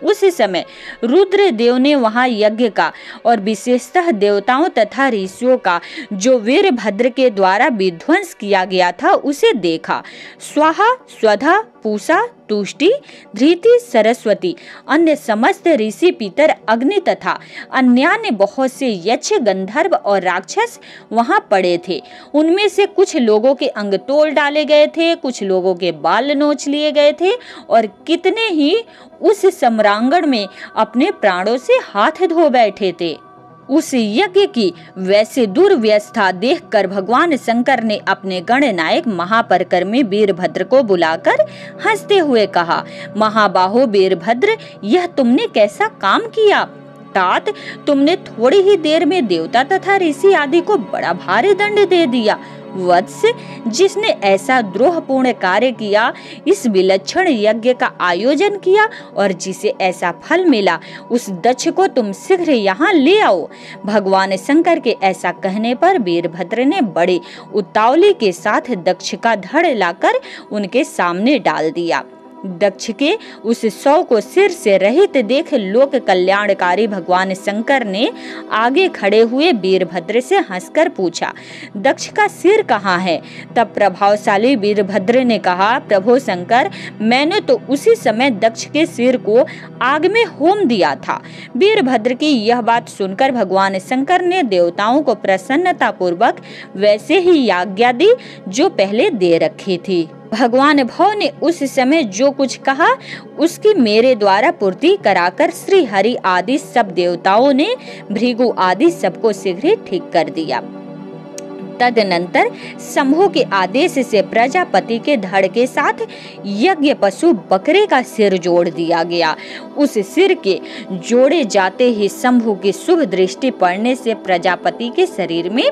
उस समय रुद्र देव ने वहां यज्ञ का और विशेषतः देवताओं तथा ऋषियों का जो वीरभद्र के द्वारा विध्वंस किया गया था उसे देखा। स्वाहा, स्वधा, पूषा, तुष्टि, धृति, सरस्वती, अन्य समस्त ऋषि, पितर, अग्नि तथा अन्यान्य बहुत से यक्ष, गंधर्व और राक्षस वहां पड़े थे। उनमें से कुछ लोगों के अंग तोड़ डाले गए थे, कुछ लोगों के बाल नोच लिए गए थे और कितने ही उस सम्रांगण में अपने प्राणों से हाथ धो बैठे थे। उस यज्ञ की वैसे दुर्व्यवस्था देखकर भगवान शंकर ने अपने गणनायक महापराक्रमी वीरभद्र को बुलाकर हंसते हुए कहा, महाबाहो वीरभद्र, यह तुमने कैसा काम किया? तात, तुमने थोड़ी ही देर में देवता तथा ऋषि आदि को बड़ा भारी दंड दे दिया। वत्स, जिसने ऐसा द्रोहपूर्ण कार्य किया, इस विलक्षण यज्ञ का आयोजन किया और जिसे ऐसा फल मिला, उस दक्ष को तुम शीघ्र यहाँ ले आओ। भगवान शंकर के ऐसा कहने पर वीरभद्र ने बड़े उतावली के साथ दक्ष का धड़ लाकर उनके सामने डाल दिया। दक्ष के उस शव को सिर से रहित देख लोक कल्याणकारी भगवान शंकर ने आगे खड़े हुए वीरभद्र से हंसकर पूछा, दक्ष का सिर कहाँ है? तब प्रभावशाली वीरभद्र ने कहा, प्रभु शंकर, मैंने तो उसी समय दक्ष के सिर को आग में होम दिया था। वीरभद्र की यह बात सुनकर भगवान शंकर ने देवताओं को प्रसन्नता पूर्वक वैसे ही आज्ञा दी जो पहले दे रखी थी। भगवान भव ने उस समय जो कुछ कहा उसकी मेरे द्वारा पूर्ति कराकर श्री हरि आदि सब देवताओं ने भृगु आदि सबको शीघ्र ठीक कर दिया। तदनंतर शंभु के आदेश से प्रजापति के धड़ के साथ यज्ञ पशु बकरे का सिर जोड़ दिया गया। उस सिर के जोड़े जाते ही शंभु की शुभ दृष्टि पड़ने से प्रजापति के शरीर में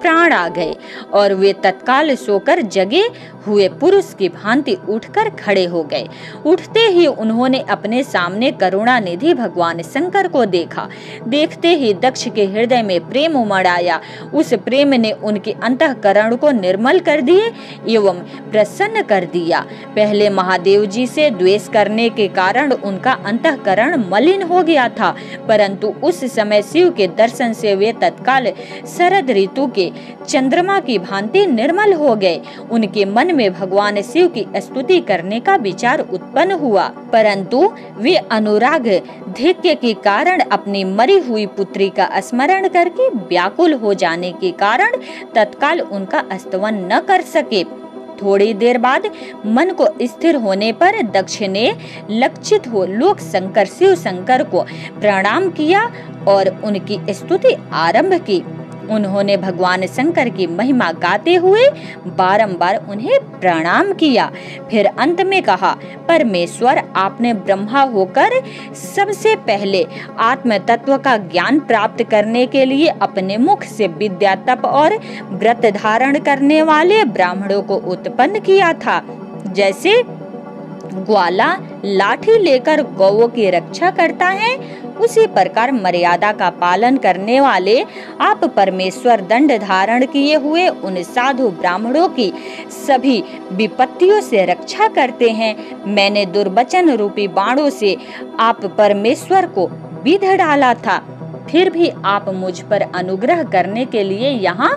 प्राण आ गए और वे तत्काल सोकर जगे हुए पुरुष की भांति उठकर खड़े हो गए। उठते ही उन्होंने अपने सामने करुणा निधि भगवान शंकर को देखा। देखते ही दक्ष के हृदय में प्रेम उमड़ आया। उस प्रेम ने उनके अंतःकरण को निर्मल कर दिए एवं प्रसन्न कर दिया। पहले महादेव जी से द्वेष करने के कारण उनका अंतःकरण मलिन हो गया था, परंतु उस समय शिव के दर्शन से वे तत्काल शरद ऋतु के चंद्रमा की भांति निर्मल हो गए। उनके मन में भगवान शिव की स्तुति करने का विचार उत्पन्न हुआ, परंतु वे अनुराग धिक्य के कारण अपनी मरी हुई पुत्री का स्मरण करके व्याकुल हो जाने के कारण तत्काल उनका स्तवन न कर सके। थोड़ी देर बाद मन को स्थिर होने पर दक्ष ने लक्षित हो लोक शंकर शिव शंकर को प्रणाम किया और उनकी स्तुति आरंभ की। उन्होंने भगवान शंकर की महिमा गाते हुए बारंबार उन्हें प्रणाम किया। फिर अंत में कहा, परमेश्वर, आपने ब्रह्मा होकर सबसे पहले आत्म तत्व का ज्ञान प्राप्त करने के लिए अपने मुख से विद्या, तप और व्रत धारण करने वाले ब्राह्मणों को उत्पन्न किया था। जैसे ग्वाला लाठी लेकर गौओं की रक्षा करता है, उसी प्रकार मर्यादा का पालन करने वाले आप परमेश्वर दंड धारण किए हुए उन साधु ब्राह्मणों की सभी विपत्तियों से रक्षा करते हैं। मैंने दुर्वचन रूपी बाणों से आप परमेश्वर को विध डाला था, फिर भी आप मुझ पर अनुग्रह करने के लिए यहाँ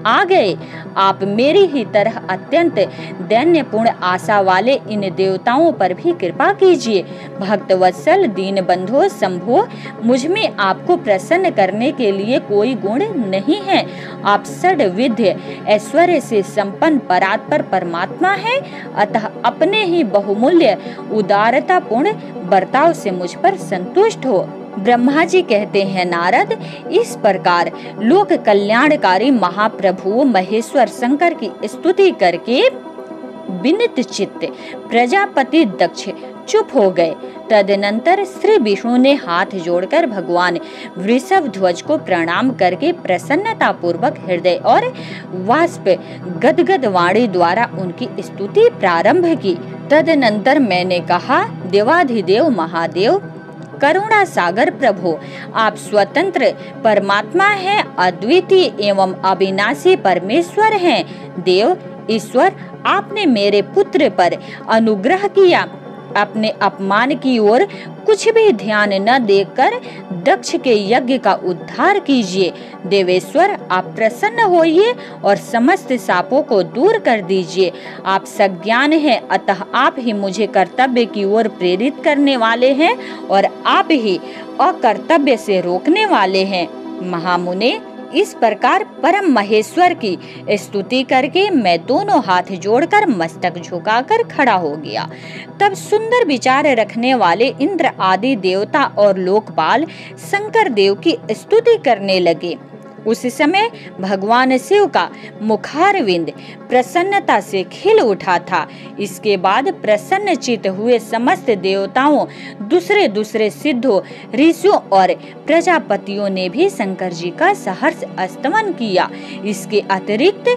आ गए। आप मेरी ही तरह अत्यंत दैन्यपूर्ण आशा वाले इन देवताओं पर भी कृपा कीजिए। भक्त वत्सल दीन बंधो शंभो, मुझ में आपको प्रसन्न करने के लिए कोई गुण नहीं है। आप षड्विध्य ऐश्वर्य से संपन्न परात्पर परमात्मा है, अतः अपने ही बहुमूल्य उदारता पूर्ण बर्ताव से मुझ पर संतुष्ट हो। ब्रह्मा जी कहते हैं, नारद, इस प्रकार लोक कल्याणकारी महाप्रभु महेश्वर शंकर की स्तुति करके विनित चित्त प्रजापति दक्ष चुप हो गए। तदनंतर श्री विष्णु ने हाथ जोड़कर भगवान वृषभ ध्वज को प्रणाम करके प्रसन्नता पूर्वक हृदय और वाष्प गदगद वाणी द्वारा उनकी स्तुति प्रारंभ की। तदनंतर मैंने कहा, देवाधिदेव महादेव, करुणा सागर प्रभु, आप स्वतंत्र परमात्मा हैं, अद्वितीय एवं अविनाशी परमेश्वर हैं। देव ईश्वर, आपने मेरे पुत्र पर अनुग्रह किया। अपने अपमान की ओर कुछ भी ध्यान न देकर दक्ष के यज्ञ का उद्धार कीजिए। देवेश्वर, आप प्रसन्न होइए और समस्त शापों को दूर कर दीजिए। आप सज्ञान हैं, अतः आप ही मुझे कर्तव्य की ओर प्रेरित करने वाले हैं और आप ही अकर्तव्य से रोकने वाले हैं। महामुने, इस प्रकार परम महेश्वर की स्तुति करके मैं दोनों हाथ जोड़कर मस्तक झुकाकर खड़ा हो गया। तब सुंदर विचार रखने वाले इंद्र आदि देवता और लोकपाल शंकर देव की स्तुति करने लगे। उस समय भगवान शिव का मुखारविंद प्रसन्नता से खिल उठा था। इसके बाद प्रसन्न चित्त हुए समस्त देवताओं, दूसरे दूसरे सिद्धों, ऋषियों और प्रजापतियों ने भी शंकर जी का सहर्ष स्तमन किया। इसके अतिरिक्त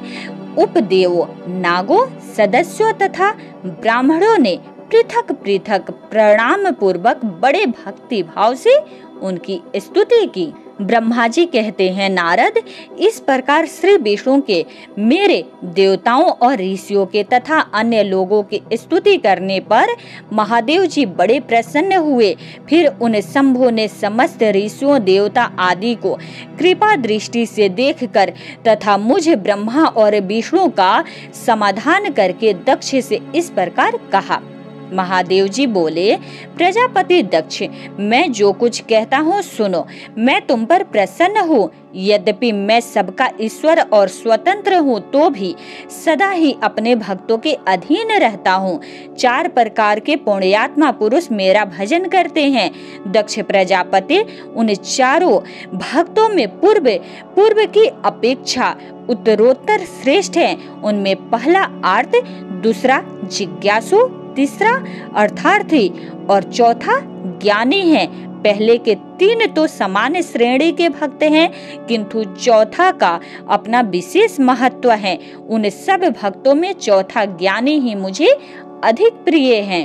उपदेवों, नागों, सदस्यों तथा ब्राह्मणों ने पृथक पृथक प्रणाम पूर्वक बड़े भक्ति भाव से उनकी स्तुति की। ब्रह्मा जी कहते हैं, नारद, इस प्रकार श्री विष्णु के मेरे देवताओं और ऋषियों के तथा अन्य लोगों की स्तुति करने पर महादेव जी बड़े प्रसन्न हुए। फिर उन शंभु ने समस्त ऋषियों, देवता आदि को कृपा दृष्टि से देखकर तथा मुझ ब्रह्मा और विष्णु का समाधान करके दक्ष से इस प्रकार कहा। महादेव जी बोले, प्रजापति दक्ष, मैं जो कुछ कहता हूँ सुनो। मैं तुम पर प्रसन्न हूँ। यद्यपि मैं सबका ईश्वर और स्वतंत्र हूँ, तो भी सदा ही अपने भक्तों के अधीन रहता हूँ। 4 प्रकार के पुण्यात्मा पुरुष मेरा भजन करते हैं। दक्ष प्रजापति उन चारों भक्तों में पूर्व की अपेक्षा उत्तरोत्तर श्रेष्ठ है। उनमें पहला आर्त, दूसरा जिज्ञासु, तीसरा अर्थार्थी और चौथा ज्ञानी है। पहले के 3 तो समान श्रेणी के भक्त हैं, किंतु चौथा का अपना विशेष महत्व है। उन सब भक्तों में चौथा ज्ञानी ही मुझे अधिक प्रिय है।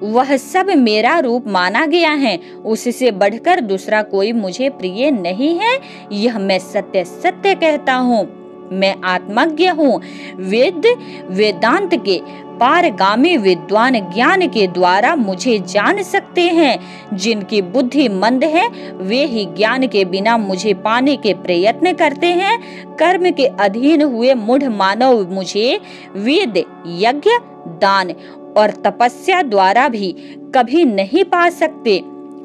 वह सब मेरा रूप माना गया है, उससे बढ़कर दूसरा कोई मुझे प्रिय नहीं है। यह मैं सत्य सत्य कहता हूँ। मैं आत्मज्ञ हूँ। वेदांत के पारगामी विद्वान ज्ञान के द्वारा मुझे जान सकते हैं। जिनकी बुद्धि मंद है वे ही ज्ञान के बिना मुझे पाने के प्रयत्न करते हैं। कर्म के अधीन हुए मूढ़ मानव मुझे वेद, यज्ञ, दान और तपस्या द्वारा भी कभी नहीं पा सकते।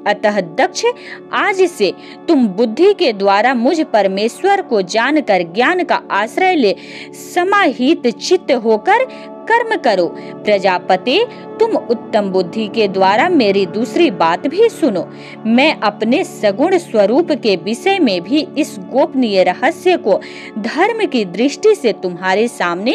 अतः दक्ष, आज से तुम बुद्धि के द्वारा मुझ परमेश्वर को जानकर ज्ञान का आश्रय ले समाहित चित्त होकर कर्म करो। प्रजापति, तुम उत्तम बुद्धि के द्वारा मेरी दूसरी बात भी सुनो। मैं अपने सगुण स्वरूप के विषय में भी इस गोपनीय रहस्य को धर्म की दृष्टि से तुम्हारे सामने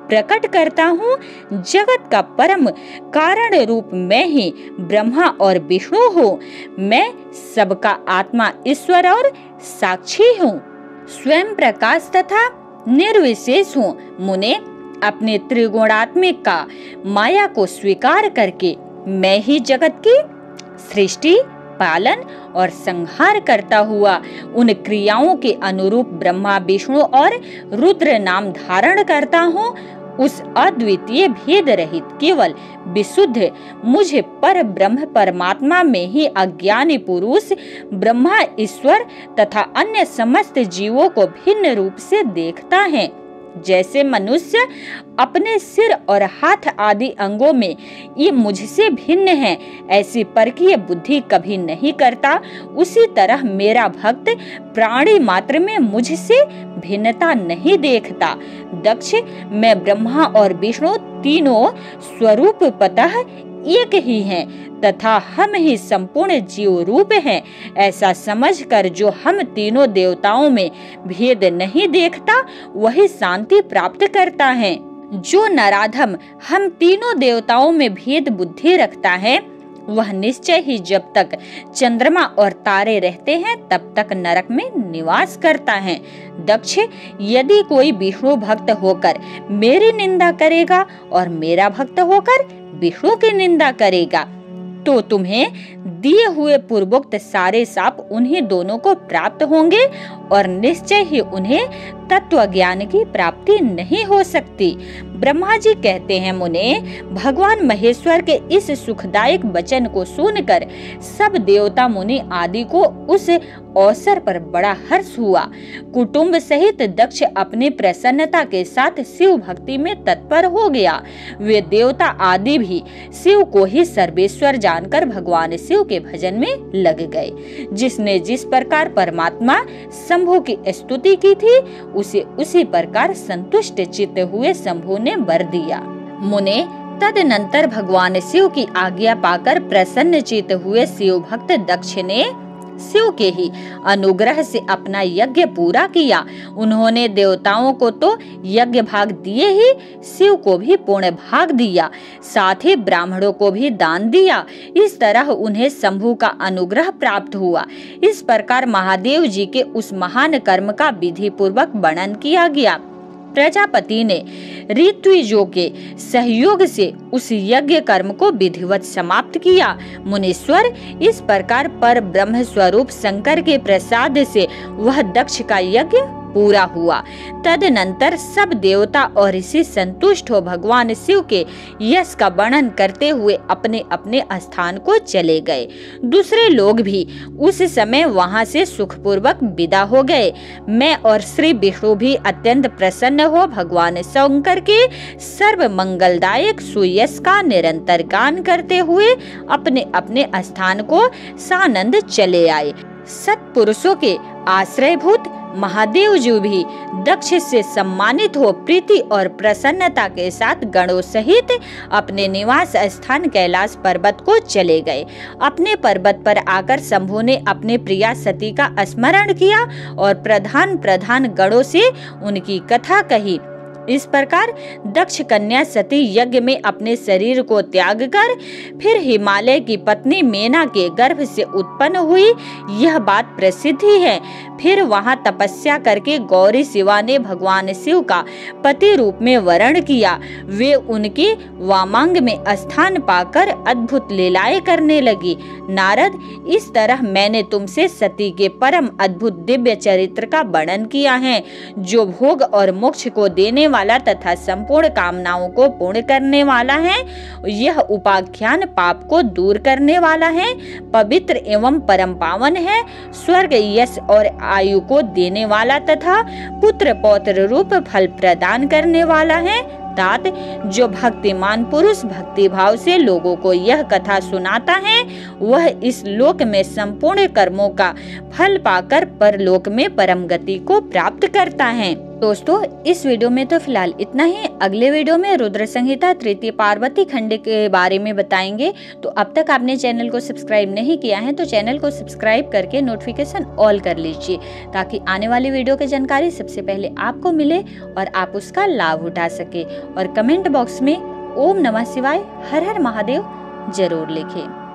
प्रकट करता हूँ। जगत का परम कारण रूप मैं ही ब्रह्मा और विष्णु हूँ। मैं सबका आत्मा, ईश्वर और साक्षी हूँ। स्वयं प्रकाश तथा निर्विशेष हूँ। मुने, अपने त्रिगुणात्मिक का माया को स्वीकार करके मैं ही जगत की सृष्टि, पालन और संहार करता हुआ उन क्रियाओं के अनुरूप ब्रह्मा, विष्णु और रुद्र नाम धारण करता हूँ। उस अद्वितीय भेद रहित केवल विशुद्ध मुझे पर ब्रह्म परमात्मा में ही अज्ञानी पुरुष ब्रह्मा ईश्वर तथा अन्य समस्त जीवों को भिन्न रूप से देखता है। जैसे मनुष्य अपने सिर और हाथ आदि अंगों में ये मुझसे भिन्न है ऐसी परकीय बुद्धि कभी नहीं करता, उसी तरह मेरा भक्त प्राणी मात्र में मुझसे भिन्नता नहीं देखता। दक्ष, मैं ब्रह्मा और विष्णु तीनों स्वरूपतः एक ही हैं तथा हम ही संपूर्ण जीव रूप हैं, ऐसा समझकर जो हम तीनों देवताओं में भेद नहीं देखता वही शांति प्राप्त करता है। जो नराधम हम तीनों देवताओं में भेद बुद्धि रखता है वह निश्चय ही जब तक चंद्रमा और तारे रहते हैं तब तक नरक में निवास करता है। दक्ष, यदि कोई विष्णु भक्त होकर मेरी निंदा करेगा और मेरा भक्त होकर विष्णु की निंदा करेगा तो तुम्हें दिए हुए पूर्वोक्त सारे शाप उन्हीं दोनों को प्राप्त होंगे और निश्चय ही उन्हें तत्व ज्ञान की प्राप्ति नहीं हो सकती। ब्रह्मा जी कहते हैं, मुने, भगवान महेश्वर के इस सुखदायक वचन को सुनकर सब देवता मुनि आदि को उस अवसर पर बड़ा हर्ष हुआ। कुटुंब सहित दक्ष अपनी प्रसन्नता के साथ शिव भक्ति में तत्पर हो गया। वे देवता आदि भी शिव को ही सर्वेश्वर जानकर भगवान शिव के भजन में लग गए। जिसने जिस प्रकार परमात्मा शंभु की स्तुति की थी उसे उसी प्रकार संतुष्ट चित्त हुए शंभु ने वर दिया। मुने, तदनंतर भगवान शिव की आज्ञा पाकर प्रसन्न चित्त हुए शिव भक्त दक्ष ने शिव के ही अनुग्रह से अपना यज्ञ पूरा किया। उन्होंने देवताओं को तो यज्ञ भाग दिए ही शिव को भी पुण्य भाग दिया, साथ ही ब्राह्मणों को भी दान दिया। इस तरह उन्हें शंभु का अनुग्रह प्राप्त हुआ। इस प्रकार महादेव जी के उस महान कर्म का विधि पूर्वक वर्णन किया गया। प्रजापति ने ऋत्विजों के सहयोग से उस यज्ञ कर्म को विधिवत समाप्त किया। मुनीश्वर, इस प्रकार पर ब्रह्म स्वरूप शंकर के प्रसाद से वह दक्ष का यज्ञ पूरा हुआ। तदनंतर सब देवता और ऋषि संतुष्ट हो भगवान शिव के यश का वर्णन करते हुए अपने अपने स्थान को चले गए। दूसरे लोग भी उस समय वहां से सुखपूर्वक विदा हो गए। मैं और श्री विष्णु भी अत्यंत प्रसन्न हो भगवान शंकर के सर्व मंगलदायक सुयश का निरंतर गान करते हुए अपने अपने स्थान को सानंद चले आए। सत्पुरुषों के आश्रयभूत महादेव जी भी दक्ष से सम्मानित हो प्रीति और प्रसन्नता के साथ गणों सहित अपने निवास स्थान कैलाश पर्वत को चले गए। अपने पर्वत पर आकर शंभु ने अपने प्रिया सती का स्मरण किया और प्रधान प्रधान गणों से उनकी कथा कही। इस प्रकार दक्ष कन्या सती यज्ञ में अपने शरीर को त्याग कर फिर हिमालय की पत्नी मेना के गर्भ से उत्पन्न हुई, यह बात प्रसिद्ध ही है। फिर वहां तपस्या करके गौरी शिवा ने भगवान शिव का पति रूप में वरण किया। वे उनके वामांग में स्थान पाकर अद्भुत लीलाएं करने लगी। नारद, इस तरह मैंने तुमसे सती के परम अद्भुत दिव्य चरित्र का वर्णन किया है, जो भोग और मोक्ष को देने वाला तथा संपूर्ण कामनाओं को पूर्ण करने वाला है। यह उपाख्यान पाप को दूर करने वाला है, पवित्र एवं परम पावन है, स्वर्ग यश और आयु को देने वाला तथा पुत्र पौत्र रूप फल प्रदान करने वाला है। तात, जो भक्तिमान पुरुष भक्ति भाव से लोगों को यह कथा सुनाता है वह इस लोक में संपूर्ण कर्मों का फल पाकर परलोक में परम गति को प्राप्त करता है। दोस्तों, इस वीडियो में तो फिलहाल इतना ही। अगले वीडियो में रुद्र संहिता तृतीय पार्वती खंड के बारे में बताएंगे। तो अब तक आपने चैनल को सब्सक्राइब नहीं किया है तो चैनल को सब्सक्राइब करके नोटिफिकेशन ऑल कर लीजिए, ताकि आने वाली वीडियो की जानकारी सबसे पहले आपको मिले और आप उसका लाभ उठा सके। और कमेंट बॉक्स में ओम नमः शिवाय हर हर महादेव जरूर लिखें।